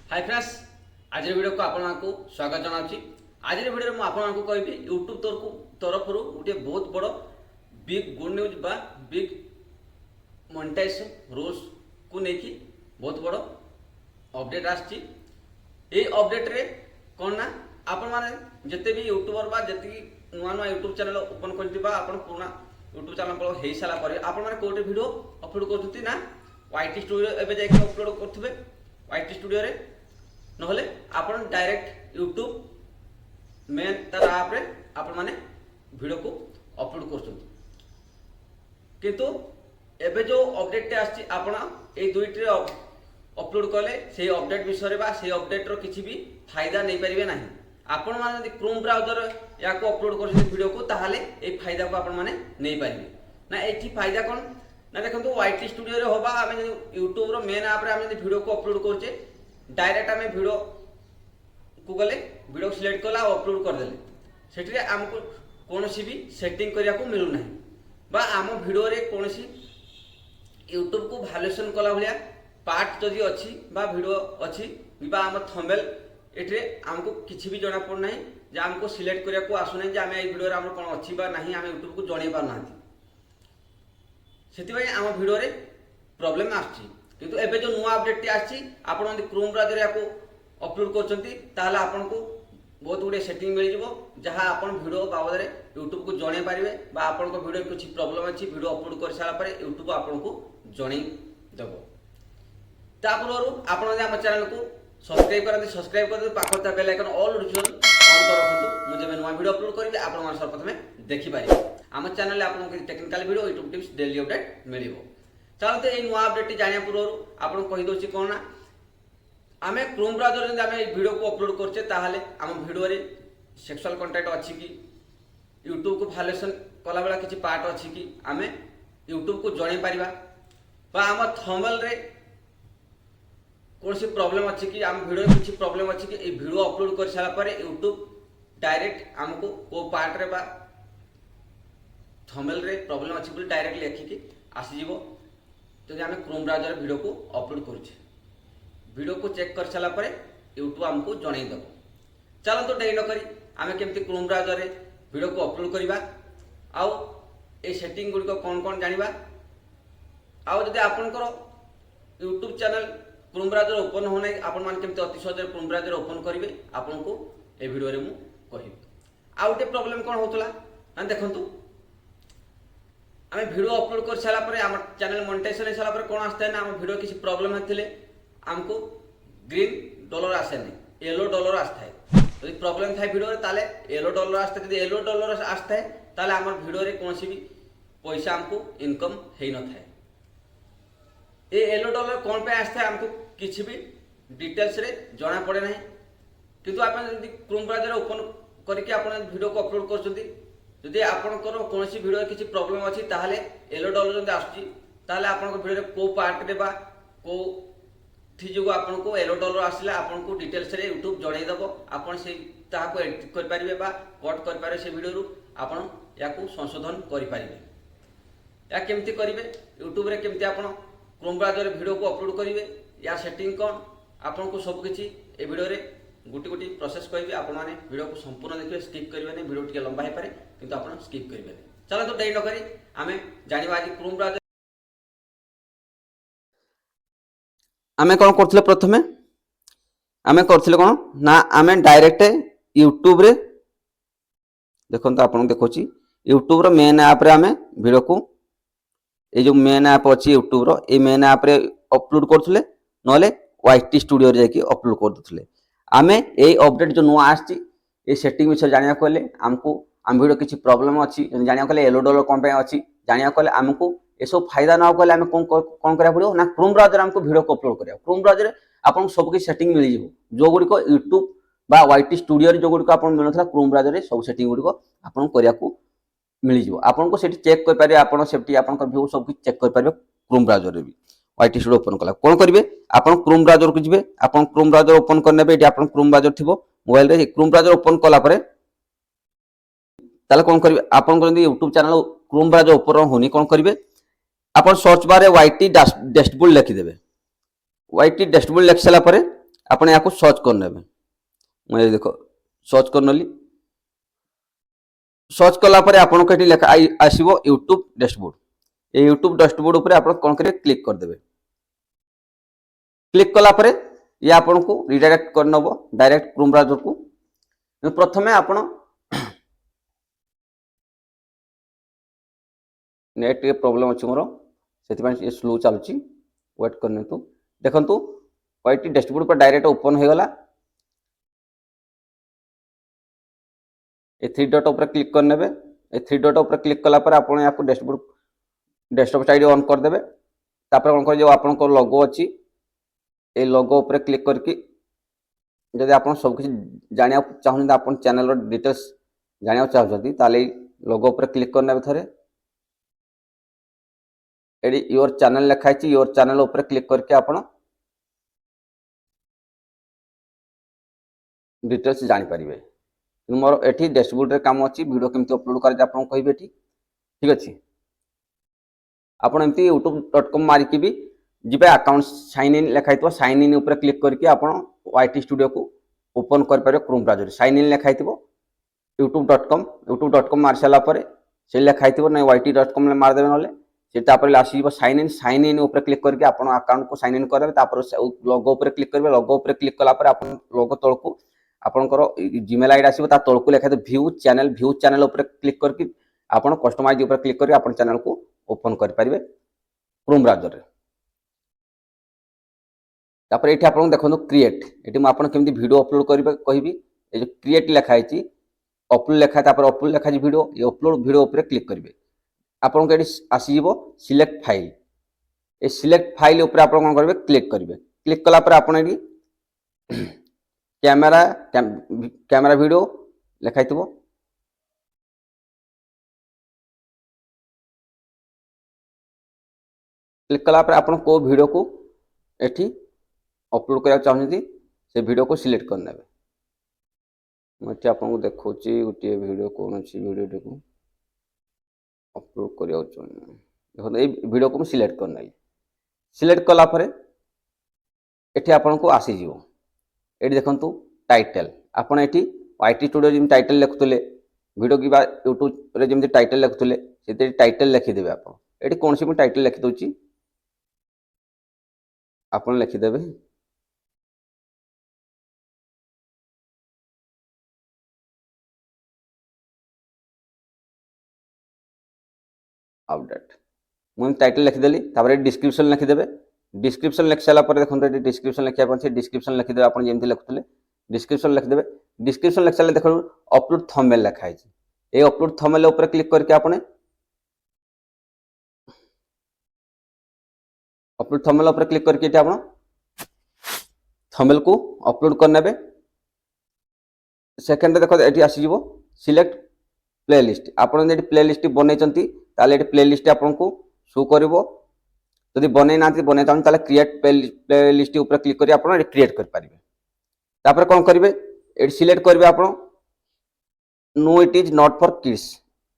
Hi friends, आज video को आपको स्वागत जनाऊँगी। आज वीडियो में आपको कहबी यूट्यूब तरफ गोटे बहुत बड़ बिग गुड न्यूज बा बिग मोनेटाइजेशन रूल्स को लेकिन बहुत बड़ अपडेट आसी। अपडेट रे कौन ना आपण माने जिते भी यूट्यूबर बा जति नुआ नुआ यूट्यूब चैनल ओपन करथिबा आपण पुराना यूट्यूब चैनल पर हेई साला पर आपण माने कोटे वीडियो अपलोड करथि ना वाईटी स्टूडियो एबे जाके अपलोड करथिबे वाईटी स्टूडियो रे नहले आपण डायरेक्ट यूट्यूब मेन तार ऐप रे आपण माने वीडियो को अपलोड करछथि। किंतु एबे जो अपडेट आछि आपण ए दुईटी अपलोड कले से अपडेट विषय बा से अपडेट रो किछि भी फायदा नै परिबे नाही। आपण माने यदि क्रोम ब्राउजर या को अपलोड करछथि वीडियो को ताहाले ए फायदा को आपण माने नै परिबे ना। एठी फायदा कोन ना देखंतु वाईटी स्टूडियो रे होबा आमे यूट्यूब रो मेन ऐप रे आमे वीडियो को अपलोड करछे डायरेक्ट आम वीडियो को गले वीडियो सिलेक्ट कला और अपलोड करदे से आमको कौन भी सेटिंग करने को मिलूना बा आम वीडियो रे कौन यूट्यूब को भैल्यूएशन कला भाया पार्ट जदि अच्छी बा वीडियो अच्छी बा आम थंबनेल एठे आमको किसी भी जना पड़ना जे आमको सिलेक्ट करने को आसुना जे आम वीडियो आम कौन अच्छी बा नहीं आम यूट्यूब को जन पारना से आम वीडियो रे प्रॉब्लम आसची। किंतु एबे जो नुआ अपडेट आछि आपण यदि क्रोम ब्राउजर या को अपलोड करछंती ताहले आपण को बहुत गुडे सेटिंग मिल जिवो जहां आपण वीडियो बाबद रे यूट्यूब को जणे पारिबे बा आपण को वीडियो कुछ प्रॉब्लम अछि वीडियो अपलोड कर सारा परे यूट्यूब आपण को जणे देबो। तापरु आपण जे हम चैनल को सब्सक्राइब कर पाखता bell icon all notification on कर रखंतु मु जेबे नुआ वीडियो अपलोड करिबे आपण मन सर्वप्रथमे देखि पारिबे। हम चैनल रे आपण को technical video YouTube tips daily update मिलिबो। चलते ये नुआ अपडेट जाना पूर्व आपको कहीदे कौन ना आम क्रोम ब्राउजर आम वीडियो को अपलोड करचे ताहले आम वीडियो रे सेक्सुअल कंटेंट अच्छी कि यूट्यूब को भैल्यूएशन कला बेला किसी पार्ट अच्छी कि आम यूट्यूब को जन पारिबा बा आम थंबनेल रे कौन सी प्रॉब्लम अच्छी कि आम वीडियो किसी प्रॉब्लम अच्छी कि ये वीडियो अपलोड कर सारा पर यूट्यूब डायरेक्ट आमको को पार्ट रे बा थंबनेल रे प्रॉब्लम अच्छी बोली डायरेक्ट लिखिकी आसीजिवो। तो आम क्रोम ब्राउजर वीडियो को अपलोड करुचे वीडियो को चेक कर सारा पर यूट्यूब आमको जनईदेव। चलते डेरी नक आम केमती क्रोम ब्राउजर वीडियो को अपलोड करवा आउ ए सेटिंग गुड़िक कौन कौन जाना आउ जब आपंकर YouTube channel Chrome browser open होना आपण मैंने केमती अति सहज क्रोम ब्राउजर ओपन करेंगे आपन को ए वीडियो रे मु कहि। आउ गोटे प्रॉब्लम कौन होता ना देखंतु आम वीडियो अपलोड कर सारा पर आम चैनल मोनेटाइजेशन हो सारा पर कौन आसता है ना आम वीडियो किसी प्रॉब्लम होते आमको ग्रीन डॉलर आसे नहीं येलो डॉलर आसता है। यदि प्रॉब्लम था वीडियो ताले येलो डॉलर आसता है येलो डॉलर आसता है ताले आम वीडियो रे कौन भी पैसा आमको इनकम हो न था। ये येलो डॉलर कौन पे आसता है आमको किसी भी डिटेल्स रे जना पड़े ना। किंतु आप क्रोम ब्राउजर ओपन करके आप वीडियो को अपलोड कर जदि आपंकर कौन वीडियो किसी प्रॉब्लम अच्छी ताहले येलो डॉलर जब आसुची ताहले आपन वीडियो को पार्ट रे बा को थी जो आपन को येलो डॉलर आसला आपन को डिटेल्स रे यूट्यूब जनईदेव आपन से ताहाको एडिट कर पारिबे बा कट कर पारे से वीडियो रु आपन याकू संशोधन कर पारिबे। या केमती करिवे यूट्यूब रे केमती आपन क्रोम ब्राउजर वीडियो को अपलोड करिवे या सेटिंग कौन आपन को सब किछि ए वीडियो रे गोटी गोटी प्रोसेस कहि आपण माने वीडियो को संपूर्ण देखिए स्किप करिवे नहीं वीडियो टिके लंबा हे पारे किंतु आपण स्किप करिवे। चलो तो डेरी न करी आमे जानिबा आज क्रोम ब्राउजर आमे कोन करथिले प्रथमे आमे करथिले कोन ना आमे डायरेक्ट यूट्यूब रे देखन तो आपण देखोची यूट्यूब रो मेन ऐप रे आमे वीडियो को ए जो मेन ऐप अछि यूट्यूब रो ए मेन ऐप रे अपलोड करथिले नले वाईटी स्टूडियो रे जाके अपलोड कर दथले। आमे ए अपडेट जो नुआ आछि ए सेटिंग विषय जानिया कोले आमको आम वीडियो किसी प्रॉब्लम अच्छी जानिया कोले येलो डॉलर कौन पे अच्छी जानिया कोले आमको ये सब फायदा ना कोले आम कौन करा पड़ो ना क्रोम ब्राउजर आमको वीडियो को अपलोड करिया क्रोम ब्राउजर आपन सब किसी सेटिंग मिल जिवो जो गुडी को यूट्यूब बा वाईटी स्टूडियो रे जो गुडी को आपन मिलथला क्रोम ब्राउजर रे सब सेटिंग गुडी को आपन करिया को मिल जिवो। आपन को सेठी चेक कर पारे आपन सेफ्टी आपन कर व्यू सब किसी चेक कर पारे क्रोम ब्राउजर रे भी वाईटी स्टूडियो ओपन कला कौन करिवे आपन क्रोम ब्राउजर को जिवे आपन क्रोम ब्राउजर ओपन करने बे आपन क्रोम ब्राउजर थिबो मोबाइल रे क्रोम ब्राउजर ओपन कला परे ताले कौन करिवे आपन को YouTube channel Chrome browser open होनी कौन करिवे आपन सर्च बार रे वाईटी डैशबोर्ड लिखि देबे वाईटी डैशबोर्ड लिख सारा पर आपण या सर्च करने मैं देख सर्च करनेली सर्च कलापर आपन को लिखा आसो यूट्यूब डैशबोर्ड ये यूट्यूब डैशबोर्ड उपर आप कौन करेंगे क्लिक करदे क्लिक कलापर ये आपन को रिडायरेक्ट कर नब डायरेक्ट क्रोम ब्राउजर को प्रथमे आप नेट टे प्रॉब्लम अच्छी मोर से स्लो चलुची वेट करने तो देखंतु वाईटी डैशबोर्ड पर डायरेक्ट ओपन हो गला ए थ्री डॉट ऊपर क्लिक करने ए थ्री डॉट ऊपर क्लिक कला पर आप डैशबोर्ड डेस्कटॉप साइड ऑन करदे तापर कौन कर जो आपन को लोगो अच्छी ए लोगो ऊपर क्लिक करके जदि आप सब किसी जानिया चाहते आप चैनल डिटेल्स जानिया चाहते ताले लोगो ऊपर क्लिक करने थे एडी योर चैनल लिखाई योर चैनल ऊपर क्लिक करके आप डिटेल्स जानीपारे मोर एठी डैशबोर्ड रे काम अच्छी वीडियो केमती अपलोड कर आपको कहि ठीक अच्छे आपड़ एमती यूट्यूब.com मारिकी भी जी अकाउंट साइन इन लिखाई साइन इन ऊपर क्लिक करके आप वाईटी स्टूडियो को ओपन कर क्रोम ब्राउजर साइन इन लिखाई यूट्यूब.com मार सारापर से लिखाई ना YT.com मारदे ना से आसो साइन इन ऊपर क्लिक करके आप अकाउंट को साइन इन करेंगे लोगो ऊपर क्लिक करेंगे लोगो ऊपर क्लिक कलापर आप लोगो तलू आपंकर जीमेल आईडी आसो तलू लिखा व्यू चैनल ऊपर क्लिक करके आप कस्टमाइज ऊपर क्लिक करके आप चैनल को ओपन करेंगे क्रोम ब्राउजर रे तापर ये आप देखो क्रिएट ये मुझे केमती वीडियो अपलोड करेंगे कहि जो क्रिएट लिखाई अपलोड लिखा अपलोड लिखा वीडियो ये अपलोड वीडियो ऊपर क्लिक करेंगे आपको ये आसीज सिलेक्ट फाइल ये सिलेक्ट फाइल ऊपर आप कौन करेंगे क्लिक करेंगे क्लिक कलापर आप कैमेरा वीडियो लिखाई क्लिक कलापर आप को वीडियो को एठी अपलोड करने चाहते से वीडियो को सिलेक्ट करने मुझे आपको देखा गोटे वीडियो कौन अच्छी वीडियो को अपलोड करने देखो ये वीडियो को मुझे सिलेक्ट करना सिलेक्ट कलापर ये आपन को आसीज ये देखो टाइटल आपड़ ये YT स्टूडियो जमी टाइटल लिखुले वीडियो की यूट्यूब जमी टाइटल लिखुले से टाइटल लिखिदेवे आप ये कौन सी टाइटल लिखिदे आप लिखिदेवे अपडेट मुझे टाइटल लिखिदेली डिस्क्रिप्शन लिखिदेवे डिस्क्रिप्शन लिख सारापर देखते डिस्क्रिप्शन लिखा डिस्क्रिप्शन लिखिदेवे आप जमी लिखुले डिस्क्रिप्शन लिखिदेवे डिस्क्रिप्शन लिख सारे देखो अपलोड थंबनेल लिखाई ये अपलोड थंबनेल ऊपर क्लिक करके आपने अपलोड थंबनेल ऊपर क्लिक करके आप थंबनेल को अपलोड करने सेकेंड देखो ये आसीज सिलेक्ट प्लेलिस्ट आपड़ ये प्लेलिस्ट बनई प्लेलिस्ट आपको शो कर जदि बनई ना बनई चाहते क्रिएट प्लेलिस्ट ऊपर क्लिक कर आप क्रिएट करेंगे कौन करेंगे ये सिलेक्ट करेंगे आप no it is not for kids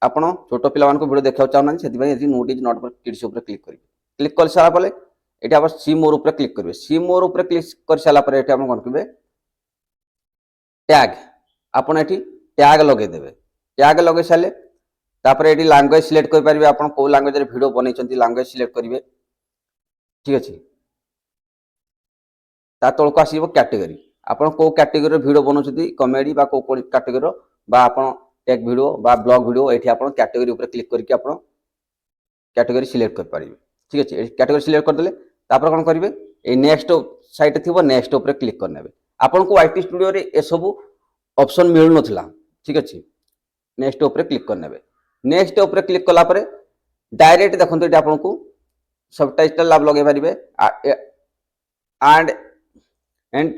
आप छोट पिला वीडियो देखा चाहना से no it is not for kids ऊपर क्लिक कर सारापर ये आप सी मोर ऊपर क्लिक करेंगे सी मोर ऊपर क्लिक कर सारापर ये आप कौन करेंगे टैग आपड़ ये टैग लगेदेवे टैग लगे सारे तापर ये लैंग्वेज सिलेक्ट करेंगे आप कौ लैंग्वेज वीडियो बनई लैंग्वेज सिलेक्ट करेंगे ठीक अच्छे तलक आसो कैटेगरी आप कौ कैटेगरी वीडियो बनाऊँ कमेडी कौ कैटेगरी आप टेक वीडियो ब्लॉग वीडियो ये आप कैटेगरी ऊपर क्लिक करके आप कैटेगरी सिलेक्ट करेंगे ठीक अच्छे कैटेगरी सिलेक्ट करदे कौन करेंगे ये नेक्स्ट साइट थी नेक्स्ट ऊपर क्लिक करने आपन को YT स्टूडियो रे ये सब ऑप्शन मिलू ना ठीक अच्छे नेक्स्ट ऊपर क्लिक करने नेक्स्ट ऊपर क्लिक कलापर डायरेक्ट देखो ये आपको सबटाइटल आप लगे पारे एंड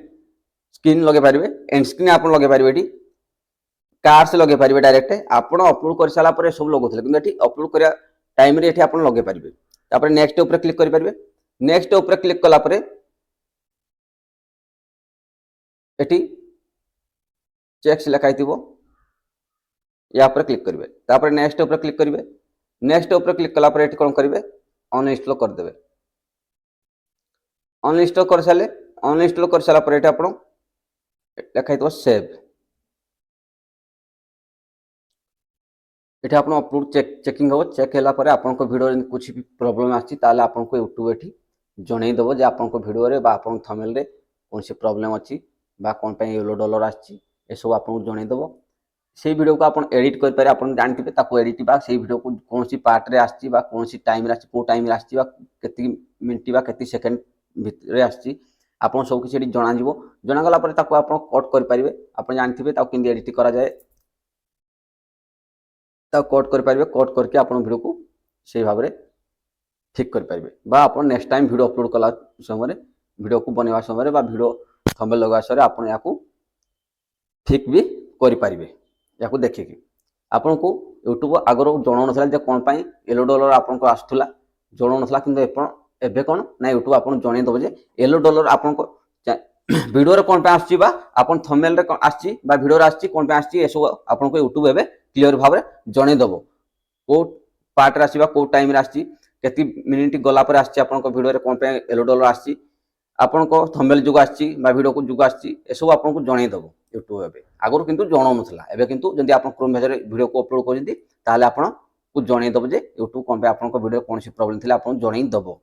स्क्रीन लगे पारे एंड स्क्रीन आप लगे पारे ये कार्ड्स लगे पारे डायरेक्ट आप अपलोड कर सारापर सब लगुले कि अपलोड कर टाइम ये आप लगे पारे नेक्स्ट ऊपर क्लिक करेंगे नेक्स्ट ऊपर क्लिक कलापर ये चेक्स लिखाई या क्लिक करेंगे नेक्स्ट ऊपर क्लिक करेंगे नेक्स्ट ऊपर क्लिक कलापर ये कौन करेंगे अनइंस्टॉल करदे अनइंस्टॉल कर सारे अनइंस्टॉल कर सारा पर एटा आपण लिखा है सेव एटा आपण अपलोड चेकिंग हो चेक हैला पर आपण को वीडियो कुछ भी प्रॉब्लम आछि ताले आपण को YouTube एठी जणै दबो जे आपण को वीडियो रे बा आपण थंबनेल रे कोन से प्रॉब्लम अछि बा कोन पे येलो डॉलर आछि ए सब आपण जणै दबो से वीडियो को आपण एडिट कर पारे आपण जानथिबे ताको एडिट बा से वीडियो को कोनसी पार्ट रे आछि बा कोनसी टाइम रे आछि को टाइम रे आछि बा केति मिनिट बा केति सेकंड भितरे आछि आपण सब किछि एडी जणा जिवो जणा गला पर ताको आपण कट कर पारिबे आपण जानथिबे ताको किंदी एडिट करा जाय ताको कट कर पारिबे कट करके आपण वीडियो को से भाव रे ठीक कर पारिबे बा आपण नेक्स्ट टाइम वीडियो अपलोड कला समय वीडियो को बनेवा समय बा वीडियो थंबनेल लगा समय आपण याकू ठीक भी कर पारिबे याकू देखिकी आपन को यूट्यूब आगर जणौ नथला जे कोन पई येलो डॉलर आपन को आस्थुला जणौ नथला किंतु एबे कोन ना यूट्यूब आपन जणै दबो जे येलो डॉलर आपन को वीडियो रे कोन पे आछि बा आपन थंबनेल रे आछि बा वीडियो रे आछि कोन पे आछि एसो आपन को यूट्यूब एबे क्लियर भाव रे जणै दबो को पार्ट रे आछि बा को टाइम रे आछि केति मिनिट गला पर आछि आपन को वीडियो रे कोन पे येलो डॉलर आछि आपन को थंबनेल जुग आछि बा वीडियो को जुग आछि एसो आपन को जणै दबो यूट्यूब एबे आगुर किंतु जणौ नथला एबे किंतु जंदी आपन क्रोम ब्राउजर वीडियो को अपलोड करजंती ताले आपन को जणै दबो जे यूट्यूब कोन पे आपन को वीडियो कोनसी प्रॉब्लम थिला आपन जणै दबो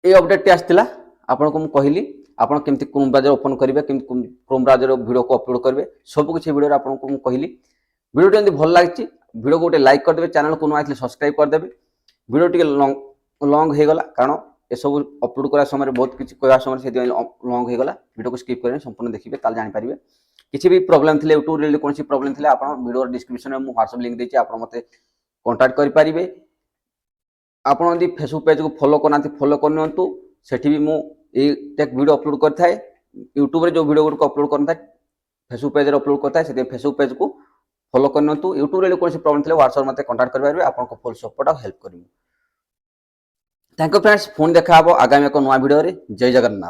ए अपडेट आस्थिला आपन को कहली आपन केमती क्रोम ब्राउजर ओपन करिवे केमती क्रोम ब्राउजर वीडियो को अपलोड करिवे सब किछि वीडियो रे आपन को कहली वीडियो जंदी भल लागिछि वीडियो को लाइक कर देबे चैनल को नआइले सब्सक्राइब कर देबे वीडियो टिके लॉन्ग हे गला कारण ए सब अपलोड करा समय बहुत किछि कहवा समय से लॉन्ग हे गला वीडियो को स्किप करें संपूर्ण देखिबे ताल जानि पारिबे किछि भी प्रॉब्लम थिले यूट्यूब रे कोनसी प्रॉब्लम थिले आपन वीडियो डिस्क्रिप्शन में मु व्हाट्सएप लिंक देछि आपन मते कांटेक्ट करि पारिबे आपन यदि फेसबुक पेज को फॉलो करनाथि फॉलो करनियंतु सेठी भी मु ए टेक वीडियो अपलोड करथाय यूट्यूब रे जो वीडियो को अपलोड करनथाय फेसबुक पेज रे अपलोड करथाय सेते फेसबुक पेज को फॉलो करनियंतु यूट्यूब रे कोनसी प्रॉब्लम थिले व्हाट्सएप मते कांटेक्ट करि पारिबे आपन को फुल सपोर्ट और हेल्प करिमु थैंक यू फ्रेंड्स फोन देखा हबो आगामी एक नया वीडियो रे जय जगन्नाथ।